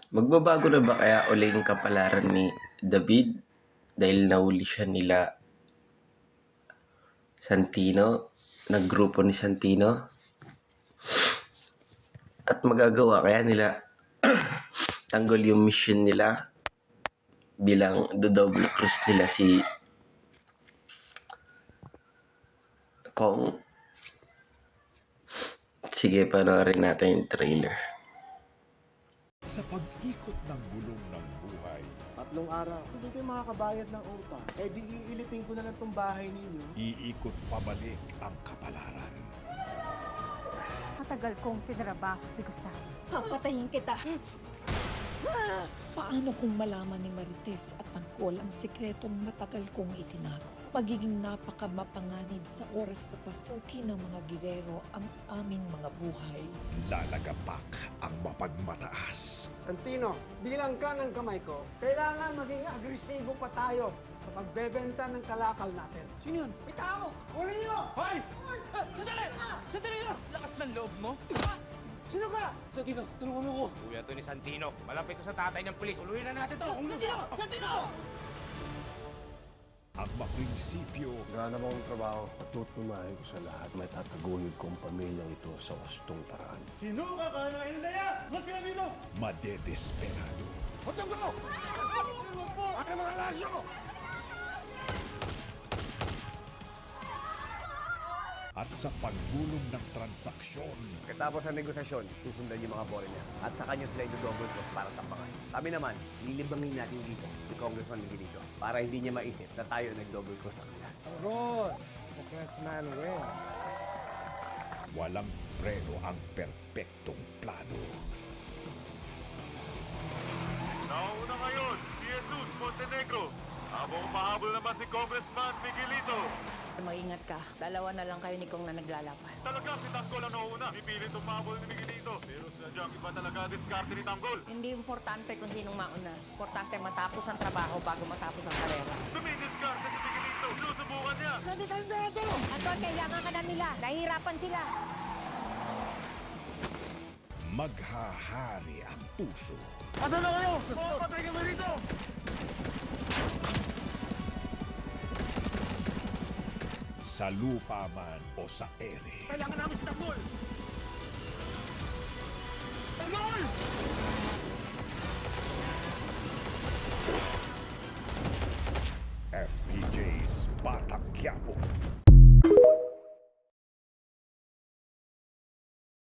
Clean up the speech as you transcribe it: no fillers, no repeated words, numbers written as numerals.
Magbabago na ba kaya uli yung kapalaran ni David dahil nahuli siya nila Santino, naggrupo ni Santino? At magagawa kaya nila tanggol yung mission nila bilang double cross nila si Kong? Sige, panoorin natin yung trailer. Sa pag-ikot ng gulong ng buhay, 3 araw, hindi kayo makakabayad ng utang. Eh di iilitin ko na lang tong bahay ninyo. iikot pabalik ang kapalaran. Matagal kong tinrabaho si Gustavo. Papatayin kita. Paano kung malaman ni Marites at Tangkol ang sikretong matagal kong itinago? Magiging napakamapanganib sa oras na pasukin ng mga girero ang aming mga buhay. Lalagapak ang mapagmataas. Santino, bilang ka ng kamay ko, kailangan maging agresibo pa tayo sa pagbebenta ng kalakal natin. Sino yun? May tao! Huli niyo! Hoy! Sandali! Sandali na! Lakas ng loob mo? Sino ka? Santino, tulungan mo ko. Kuya to ni Santino. Malapit to sa tatay ng pulis. Uluhin na natin to. Santino! Santino! Ang maprinsipyo Wala namang trabaho. Patutunayan ko sa lahat may tataguyod kong pamilyang ito sa wastong paraan. Sino ka ka na Hildaya? Huwag ka dito! madedesperado. Huwag kang gulo! Ano mga lasyo? At sa paggulong ng transaksyon, Katapos ng negosasyon, susundan yung mga foreigner. At sa kanya sila double cross para tampangan. Kami naman, lilibangin natin dito si Congressman Miguelito para hindi niya maisip na tayo nag-double cross sa kanila. Good! Congressman Win. walang preno ang perpektong plano. Nauna ngayon, si Jesus Montenegro. Habang umahabol naman si Congressman Miguelito. Mag-ingat ka. Dalawa na lang kayo ni Kong na naglalaban. Talagang si Tanggol ang nauna. Pipilit umahabol ni Miguelito. Pero sadyang iba talaga diskarte ni Tanggol. Hindi importante kung sinong mauna. Importante matapos ang trabaho bago matapos ang karera. Dumidiskarte si Miguelito. Sinusubukan niya. Anton, kailangan ka na nila. Nahihirapan sila. Maghahari ang puso. Ano na kayo? Patay ka na rito! Sa lupa man o sa ere. Kailangan namin si Tanggol!